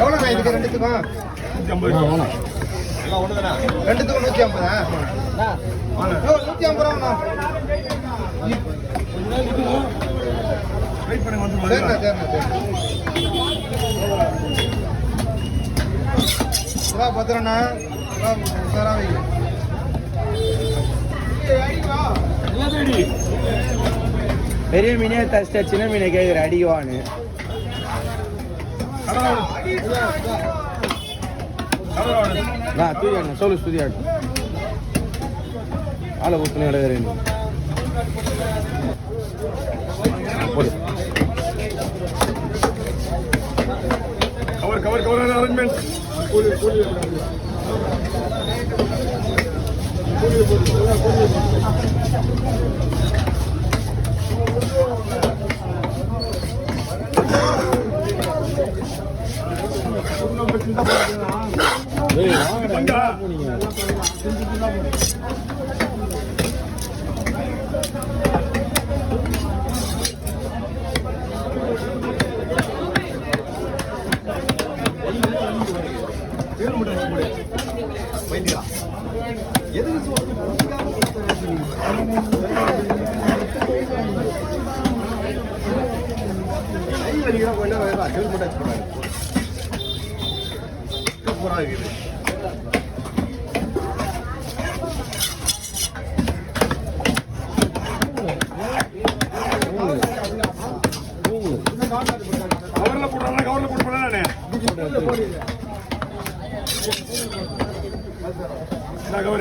எவ்வளோண்ணா இதுக்கு ரெண்டுத்துக்கும்? 150. ரெண்டுத்துக்கும் 150. 150 ரூபாண்ணா. சரிண்ணா சரிண்ணா பத்திரண்ணா பெரிய மீனே தஸ்ட சின்ன மீனை கேட்குற அடிக்குவான்னு தூக்கி சொல்லு ஸ்துதி ஆட்டும் ஆளை ஊற்றுன்னு கிடக்குறேன் போடு cover arrangement. சூப்பராக இருக்குது.